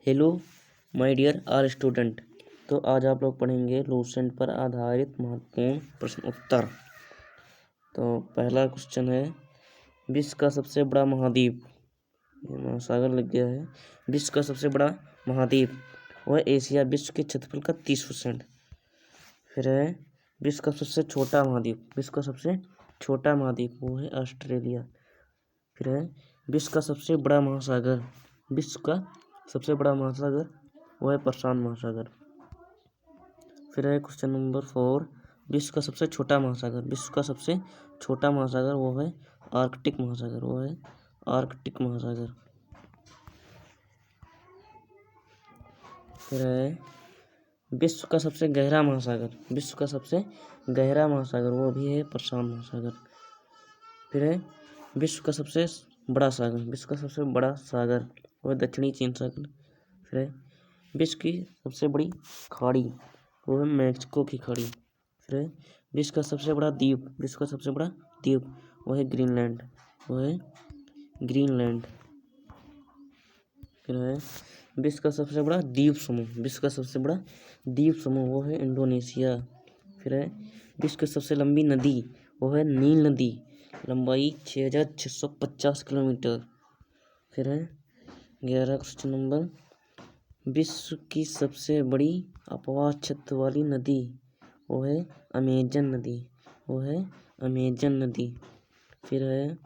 Hello my dear our student. तो आज आप लोग पढ़ेंगे लूसेंट पर आधारित महत्वपूर्ण प्रश्न उत्तर। तो पहला क्वेश्चन है, विश्व का सबसे बड़ा महाद्वीप, ये महासागर लग गया है। विश्व का सबसे बड़ा महाद्वीप वह एशिया, विश्व के क्षेत्रफल का 30%। फिर है विश्व का सबसे छोटा महाद्वीप, विश्व का सबसे छोटा महाद्वीप वो है ऑस्ट्रेलिया। फिर है विश्व का सबसे बड़ा महासागर, विश्व का सबसे बड़ा महासागर वो है प्रशांत महासागर। फिर है क्वेश्चन नंबर 4, विश्व का सबसे छोटा महासागर, विश्व का सबसे छोटा महासागर वो है आर्कटिक महासागर, वो है आर्कटिक महासागर। फिर है विश्व का सबसे गहरा महासागर, विश्व का सबसे गहरा महासागर वो भी है प्रशांत महासागर। फिर है विश्व का सबसे बड़ा सागर, विश्व का सबसे बड़ा सागर वो है दक्षिणी चीन सागर। फिर है विश्व की सबसे बड़ी खाड़ी वो है मैक्सिको की खाड़ी। फिर है विश्व का सबसे बड़ा द्वीप, विश्व का सबसे बड़ा द्वीप वो है ग्रीनलैंड, वो है ग्रीनलैंड। फिर है विश्व का सबसे बड़ा द्वीप समूह, विश्व का सबसे बड़ा द्वीप समूह वो है इंडोनेशिया। फिर है विश्व की सबसे लंबी नदी वो है नील नदी, लंबाई 6650 किलोमीटर। फिर है 11 क्वेश्चन नंबर, विश्व की सबसे बड़ी अपवाह क्षेत्र वाली नदी वो है अमेजन नदी, वो है अमेजन नदी। फिर है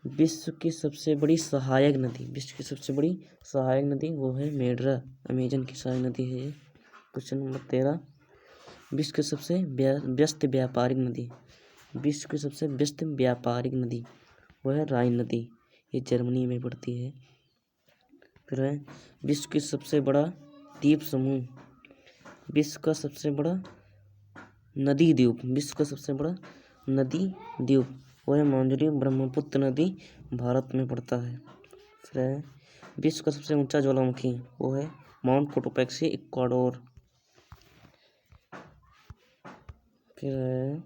विश्व की सबसे बड़ी सहायक नदी, विश्व की सबसे बड़ी सहायक नदी वो है मेड्रा, अमेजन की सहायक नदी है। क्वेश्चन नंबर 13, विश्व की सबसे व्यस्त व्यापारिक नदी, विश्व की सबसे व्यस्त व्यापारिक नदी वो है राइन नदी, ये जर्मनी में पड़ती है। फिर है विश्व की सबसे बड़ा द्वीप समूह, विश्व का सबसे बड़ा नदी द्वीप, विश्व का सबसे बड़ा नदी द्वीप वो है मांजुली ब्रह्मपुत्र नदी, भारत में पड़ता है। फिर है विश्व का सबसे ऊंचा ज्वालामुखी वो है माउंट कोटोपैक्सी, इक्वाडोर। फिर है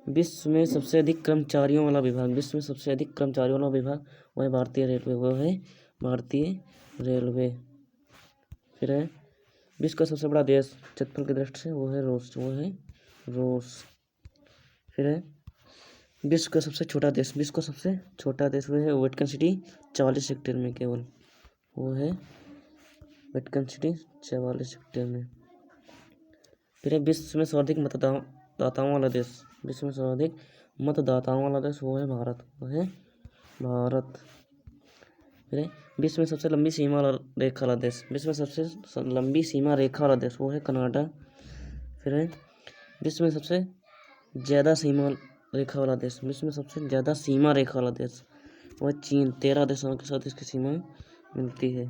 विश्व में सबसे अधिक कर्मचारियों वाला विभाग, विश्व में सबसे अधिक कर्मचारियों वाला विभाग वो है भारतीय रेलवे, वो है भारतीय रेलवे। फिर है विश्व का सबसे बड़ा देश क्षेत्रफल की दृष्टि से वो है रूस, वो है रूस। फिर है विश्व का सबसे छोटा देश, विश्व का सबसे छोटा देश वो है वेटिकन सिटी, 44 हेक्टेयर में केवल, वो है वेटिकन सिटी 44 हेक्टेयर में। फिर है विश्व में सर्वाधिक मतदाताओं वाला देश, विश्व में सर्वाधिक मतदाताओं वाला देश वो है भारत, वो है भारत। फिर है विश्व में सबसे लंबी सीमा रेखा वाला देश, विश्व में सबसे लंबी सीमा रेखा वाला देश वो है कनाडा। फिर है विश्व में सबसे ज़्यादा सीमा रेखा वाला देश, विश्व में सबसे ज़्यादा सीमा रेखा वाला देश वो है चीन, 13 देशों के साथ इसकी सीमा मिलती है।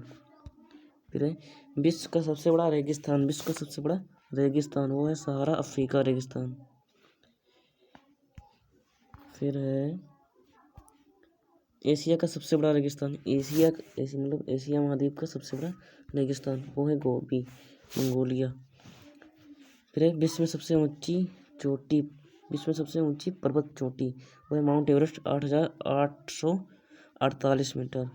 फिर है विश्व का सबसे बड़ा रेगिस्तान, विश्व का सबसे बड़ा रेगिस्तान वो है सहारा अफ्रीका रेगिस्तान। फिर है एशिया का सबसे बड़ा रेगिस्तान, एशिया महाद्वीप का सबसे बड़ा रेगिस्तान वो है गोबी, मंगोलिया। फिर है विश्व में सबसे ऊंची चोटी, विश्व में सबसे ऊंची पर्वत चोटी वो है माउंट एवरेस्ट, 8848 मीटर।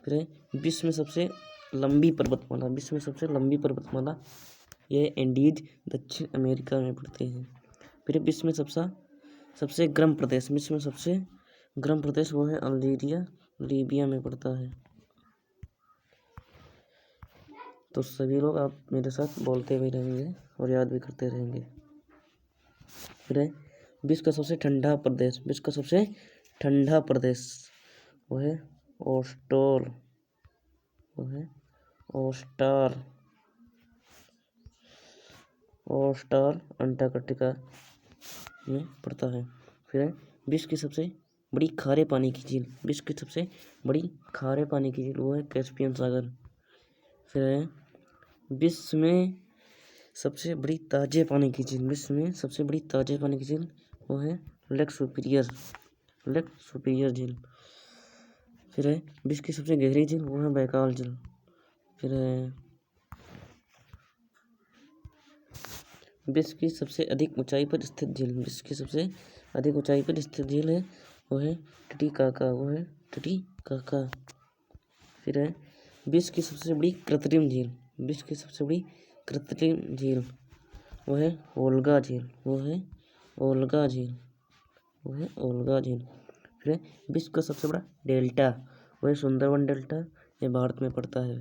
फिर है विश्व में सबसे लंबी पर्वतमाला, विश्व में सबसे लंबी पर्वतमाला यह एंडीज दक्षिण अमेरिका में पड़ती है। फिर विश्व में सबसे गर्म प्रदेश, विश्व में सबसे गर्म प्रदेश वो है अल्जीरिया, लीबिया में पड़ता है। तो सभी लोग आप मेरे साथ बोलते हुए रहेंगे और याद भी करते रहेंगे। फिर है विश्व का सबसे ठंडा प्रदेश, विश्व का सबसे ठंडा प्रदेश वो है ऑस्ट्रोल, वो है ओस्टार अंटार्कटिका में पड़ता है। फिर है विश्व की सबसे बड़ी खारे पानी की झील, विश्व की सबसे बड़ी खारे पानी की झील वो है कैस्पियन सागर। फिर है विश्व में सबसे बड़ी ताजे पानी की झील, विश्व में सबसे बड़ी ताजे पानी की झील वो है लेक सुपीरियर झील। फिर है विश्व की सबसे गहरी झील वो है बैकाल झील। फिर है विश्व की सबसे अधिक ऊंचाई पर स्थित झील, विश्व की सबसे अधिक ऊंचाई पर स्थित झील है वो है टिटिकाका, वो है टिटिकाका। काका। फिर है विश्व की सबसे बड़ी कृत्रिम झील, विश्व की सबसे बड़ी कृत्रिम झील वो है ओल्गा झील, वो है ओल्गा झील, वो है ओल्गा झील। फिर है विश्व का सबसे बड़ा डेल्टा वो है सुंदरवन डेल्टा, ये भारत में पड़ता है।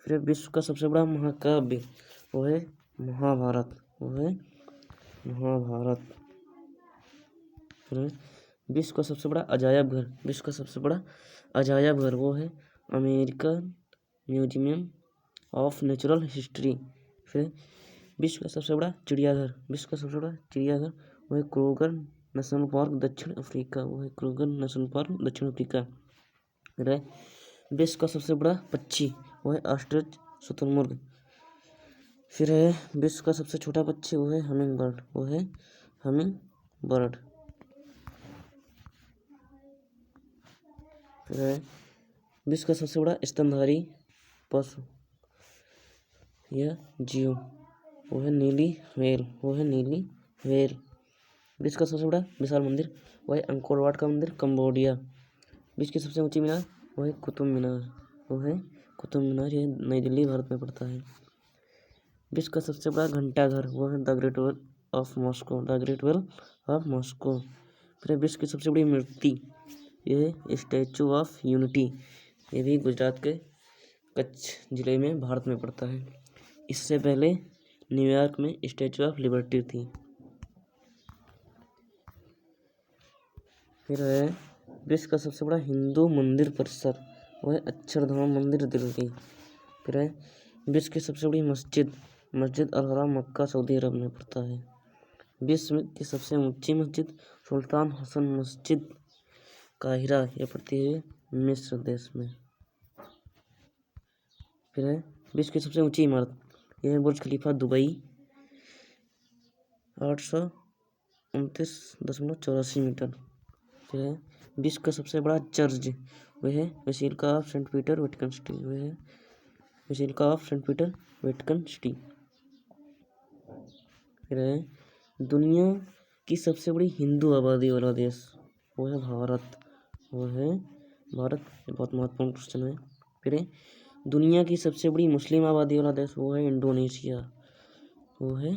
फिर है विश्व का सबसे बड़ा महाकाव्य वो है महाभारत, वो है महाभारत। फिर है विश्व का सबसे बड़ा अजायब घर, विश्व का सबसे बड़ा अजायब घर वो है American museum of natural history. फिर विश्व का सबसे बड़ा चिड़ियाघर, विश्व का सबसे बड़ा चिड़ियाघर वो है क्रूगर नेशनल पार्क दक्षिण अफ्रीका, वो है क्रूगर नेशनल पार्क दक्षिण अफ्रीका। फिर है विश्व का सबसे बड़ा पक्षी वो है ऑस्ट्रिच शुतुरमुर्ग। फिर है विश्व का सबसे छोटा पक्षी वो है हमिंग बर्ड, वो है हमिंग बर्ड। फिर है विश्व का सबसे बड़ा स्तनधारी पशु या जीव वो है नीली व्हेल, वो है नीली व्हेल। विश्व का सबसे बड़ा विशाल मंदिर वो है अंकोर वाट का मंदिर कंबोडिया। विश्व की सबसे ऊंची मीनार वो है कुतुब मीनार, वो है कुतुब मीनार, ये नई दिल्ली भारत में पड़ता है। विश्व का सबसे बड़ा घंटाघर वो है the great wall of Moscow, the great wall of Moscow. फिर विश्व की सबसे बड़ी मूर्ति ये है स्टैचू ऑफ यूनिटी, ये भी गुजरात के कच्छ जिले में भारत में पड़ता है। इससे पहले न्यूयॉर्क में स्टैचू ऑफ लिबर्टी थी। फिर है विश्व का सबसे बड़ा हिंदू मंदिर परिसर वो है अक्षरधाम मंदिर दिल्ली। फिर है विश्व की सबसे बड़ी मस्जिद मस्जिद अल हराम मक्का सऊदी अरब में पड़ता है। विश्व की सबसे ऊंची मस्जिद सुल्तान हसन मस्जिद काहिरा, यह पड़ती है मिस्र देश में। फिर है विश्व की सबसे ऊंची इमारत यह है बुर्ज खलीफा दुबई 829.84 मीटर। फिर है विश्व का सबसे बड़ा चर्च वह है basilica of Saint Peter Vatican City, वह है basilica of Saint Peter Vatican City. फिर है दुनिया की सबसे बड़ी हिंदू आबादी वाला देश वो है भारत, वो है भारत, ये बहुत महत्वपूर्ण क्वेश्चन है। फिर है दुनिया की सबसे बड़ी मुस्लिम आबादी वाला देश वो है इंडोनेशिया, वो है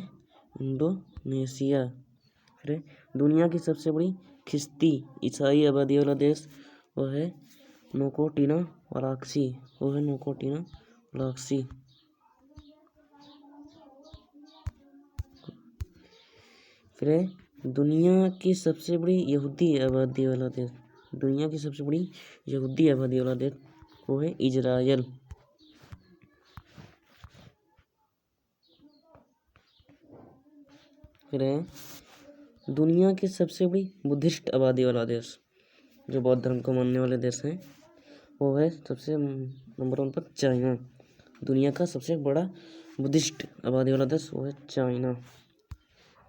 इंडोनेशिया। फिर है दुनिया की सबसे बड़ी ख्रिस्ती ईसाई आबादी वाला देश वो है नोकोटिना वलाक्सी, वो है नोकोटिना वलाक्सी। फिर है दुनिया की सबसे बड़ी यहूदी आबादी वाला देश, दुनिया की सबसे बड़ी यहूदी आबादी वाला देश वो है इजराइल। फिर है दुनिया की सबसे बड़ी बुद्धिस्ट आबादी वाला देश, जो बौद्ध धर्म को मानने वाले देश हैं, वो है सबसे नंबर 1 पर चाइना। दुनिया का सबसे बड़ा बुद्धिस्ट आबादी वाला देश वो है चाइना।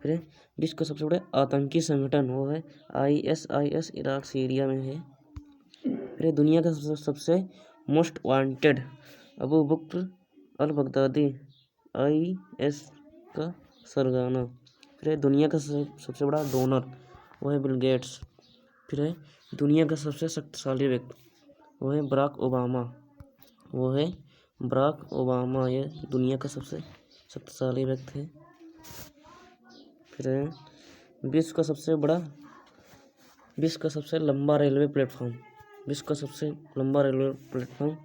फिर है विश्व का सबसे बड़ा आतंकी संगठन वो है ISIS, इराक सीरिया में है। फिर है दुनिया का सबसे most wanted Abu Bakr al Baghdadi, IS का सरगना। फिर है दुनिया का सबसे बड़ा डोनर वो है बिल गेट्स। फिर है दुनिया का सबसे शक्तिशाली व्यक्ति वो है बराक ओबामा, वो है बराक ओबामा, ये दुनिया का सबसे शक्तिशाली व्यक्ति है। फिर है विश्व का सबसे लंबा रेलवे प्लेटफॉर्म, विश्व का सबसे लंबा रेलवे प्लेटफॉर्म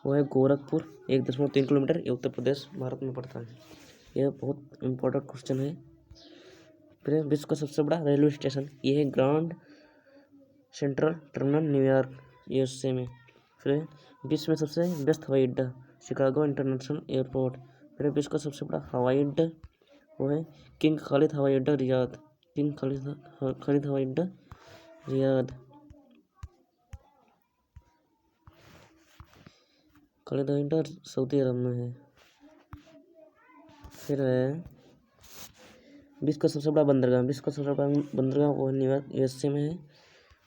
वो है गोरखपुर 1.3 किलोमीटर, ये उत्तर प्रदेश भारत में पड़ता है। यह बहुत इम्पोर्टेंट क्वेश्चन है। फिर विश्व का सबसे बड़ा रेलवे स्टेशन ये है grand central terminal New York USA में। फिर विश्व में सबसे व्यस्त हवाई अड्डा शिकागो इंटरनेशनल एयरपोर्ट। फिर विश्व का सबसे बड़ा हवाई अड्डा वो है किंग खालिद हवाई अड्डा रियाद, किंग खालिद हवाई अड्डा रियाद। खालिद हवाई अड्डा सऊदी अरब में है। फिर है विश्व का सबसे बड़ा बंदरगाह, विश्व का सबसे बड़ा बंदरगाह वो है न्यूयॉर्क USA में है।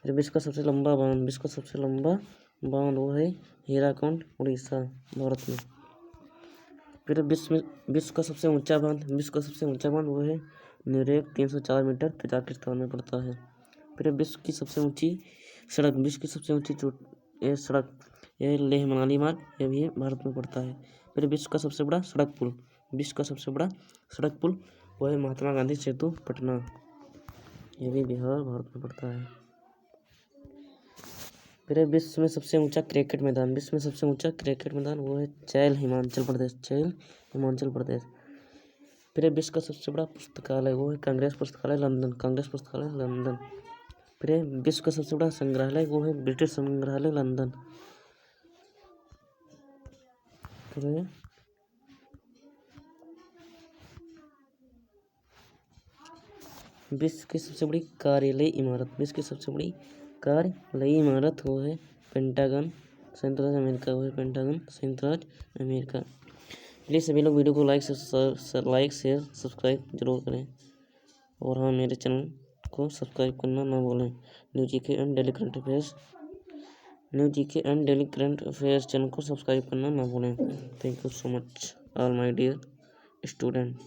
फिर विश्व का सबसे लंबा बांध, विश्व का सबसे लंबा बांध वो है हीराकुंड उड़ीसा भारत में। फिर विश्व का सबसे ऊंचा बांध, विश्व का सबसे ऊंचा बांध वो है न्यूरेक 304 मीटर तजाकिस्तान में पड़ता है। फिर विश्व की सबसे ऊंची सड़क, विश्व की सबसे ऊंची ये सड़क, ये लेह मनाली मार्ग, ये भी भारत में पड़ता है। फिर विश्व का सबसे बड़ा सड़क पुल, विश्व का सबसे बड़ा सड़क पुल वो है महात्मा गांधी सेतु पटना, ये भी बिहार भारत में पड़ता है। फिर विश्व में सबसे ऊंचा क्रिकेट मैदान, विश्व में सबसे ऊंचा क्रिकेट मैदान वो है चैल हिमाचल प्रदेश, चैल हिमाचल प्रदेश। फिर विश्व का सबसे बड़ा पुस्तकालय वो है कांग्रेस पुस्तकालय लंदन, कांग्रेस पुस्तकालय लंदन। फिर विश्व का सबसे बड़ा संग्रहालय वो है ब्रिटिश संग्रहालय लंदन। फिर विश्व की सबसे बड़ी कार्यालय इमारत, विश्व की सबसे बड़ी कार्यालय इमारत वो है पेंटागन, संयुक्त राज्य अमेरिका, वो है पेंटागन, संयुक्त राज्य अमेरिका। प्लीज़ सभी लोग वीडियो को लाइक शेयर सब्सक्राइब जरूर करें, और हाँ मेरे चैनल को सब्सक्राइब करना ना भूलें। New GK and daily current affairs, new GK and daily current affairs channel को सब्सक्राइब करना ना भूलें। Thank you so much all my dear student.